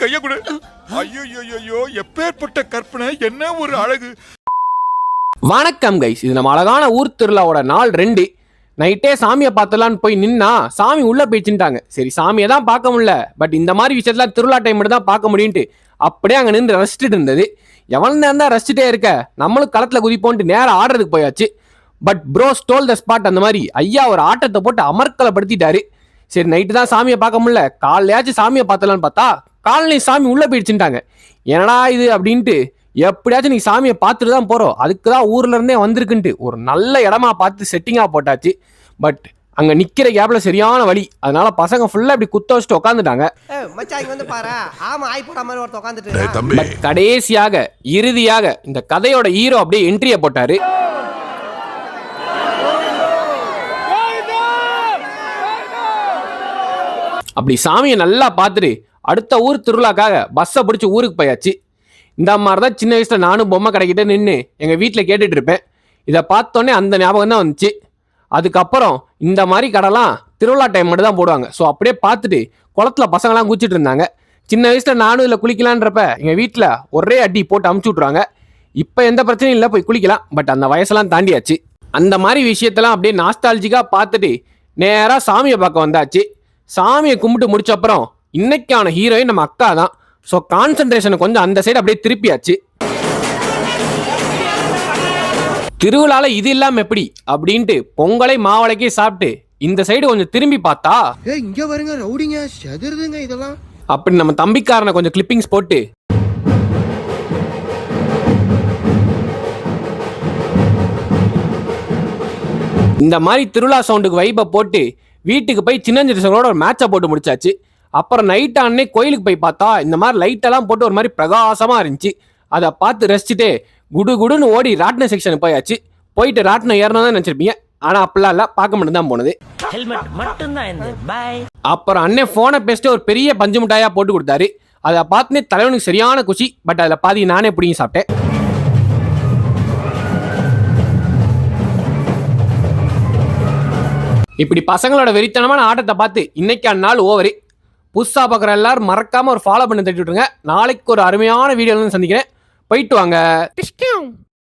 கைய கொடு. ஐயோ, எப்பேற்பட்ட கற்பனை, என்ன ஒரு அழகு. வணக்கம் கைஸ், இது நம்ம அழகான ஊர் திருவிழாவோட நாள் 2. நைட்டே சாமியை பார்த்தலான்னு போய் நின்னா சாமி உள்ள போயிடுச்சுட்டாங்க. சரி, சாமியை தான் பார்க்க முடியல, பட் இந்த மாதிரி விஷயத்துல திருவிழா டைம் மட்டும் தான் பார்க்க முடியும்ட்டு அப்படியே அங்கே நின்று ரசிச்சுட்டு இருந்தது. எவ்வளவு நேரம் தான் ரசிச்சுட்டே இருக்க, நம்மளும் களத்துல குதிப்போன்ட்டு நேரம் ஆடுறதுக்கு போயாச்சு. But bro stole the spot. அந்த மாதிரி ஐயா ஒரு ஆட்டத்தை போட்டு அமர்க்கலப்படுத்திட்டாரு. சரி, நைட்டு தான் சாமியை பார்க்க முடியல, காலையாச்சும் சாமியை பார்த்தலான்னு பார்த்தா காலையில சாமி உள்ள போயிடுச்சுட்டாங்க. என்னடா இது அப்படின்ட்டு எப்படியாச்சும் நீ சாமியை பார்த்துட்டு தான் போறோம், அதுக்கு தான் ஊர்ல இருந்தே வந்திருக்குன்ட்டு ஒரு நல்ல இடமா பார்த்து செட்டிங்கா போட்டாச்சு. பட் அங்க நிக்கிற கேப்ல சரியான வழி, அதனால பசங்க ஃபுல்லா இப்படி குத்த வச்சுட்டு உட்காந்துட்டாங்க. கடைசியாக இறுதியாக இந்த கதையோட ஹீரோ அப்படியே என்ட்ரியை போட்டாரு. அப்படி சாமியை நல்லா பார்த்துட்டு அடுத்த ஊர் திருவிழாக்காக பஸ்ஸை பிடிச்சி ஊருக்கு போயாச்சு. இந்த மாதிரி தான் சின்ன வயசுல நானும் பொம்மை கடைக்கிட்ட நின்று எங்கள் வீட்டில் கேட்டுட்டு இருப்பேன். இதை பார்த்தோன்னே அந்த ஞாபகம் தான் வந்துச்சு. அதுக்கப்புறம் இந்த மாதிரி கடைலாம் திருவிழா டைம் மட்டும் தான் போடுவாங்க. ஸோ அப்படியே பார்த்துட்டு குளத்துல பசங்களாம் குளிச்சுட்டு இருந்தாங்க. சின்ன வயசுல நானும் இதில் குளிக்கலான்றப்ப எங்கள் வீட்டில் ஒரே அடி போட்டு அமுச்சு விட்ருவாங்க. இப்போ எந்த பிரச்சனையும் இல்லை, போய் குளிக்கலாம். பட் அந்த வயசெல்லாம் தாண்டியாச்சு. அந்த மாதிரி விஷயத்தெல்லாம் அப்படியே நாஸ்டாலஜிக்காக பார்த்துட்டு நேராக சாமியை பார்க்க வந்தாச்சு. சாமியை கும்பிட்டு முடிச்ச அப்புறம் இன்னைக்கான ஹீரோயின் நம்ம அக்கா தான். ஸோ கான்சன்ட்ரேஷனை கொஞ்சம் அந்த சைடு அப்படியே திருப்பியாச்சு. திருவிழால இது இல்லாம எப்படி அப்படின்ட்டு பொங்கலை மாவளைக்கே சாப்பிட்டு இந்த சைடு கொஞ்சம் திரும்பி பார்த்தா இங்க பாருங்க ரவுடிங்க செதறுதுங்க இதெல்லாம். அப்படி நம்ம தம்பிக்காரனை கொஞ்சம் கிளிப்பிங்ஸ் போட்டு இந்த மாதிரி திருவிழா சவுண்டுக்கு வைப்பை போட்டு வீட்டுக்கு போய் சின்னஞ்சிறுசங்களோட ஒரு மேட்சை போட்டு முடிச்சாச்சு. அப்புறம் நைட் அன்னை கோயிலுக்கு போய் பார்த்தா இந்த மாதிரி லைட்டெல்லாம் போட்டு ஒரு மாதிரி பிரகாசமாக இருந்துச்சு. அதை பார்த்து ரசிச்சுட்டு குடு குடுன்னு ஓடி ராட்டின செக்ஷனுக்கு போயாச்சு. போயிட்டு ராட்டினம் ஏறணும் தான் நினச்சிருப்பீங்க, ஆனால் அப்படிலாம் இல்லை, பார்க்க மட்டும் தான் போனது. அப்புறம் அண்ணன் ஃபோனை பேசிட்டு ஒரு பெரிய பஞ்சு மிட்டாயா போட்டு கொடுத்தாரு. அதை பார்த்துனே தலைவனுக்கு சரியான குஷி. பட் அதில் பாதி நானே பிடிங்கி சாப்பிட்டேன். இப்படி பசங்களோட வெறித்தனமான ஆட்டத்தை பார்த்து இன்னைக்கான நாள் ஓவரு. புதுசா பார்க்குற எல்லாரும் மறக்காம ஒரு ஃபாலோ பண்ணி தட்டி விட்டுருங்க. நாளைக்கு ஒரு அருமையான வீடியோவில் சந்திக்கிறேன். போயிட்டு வாங்க.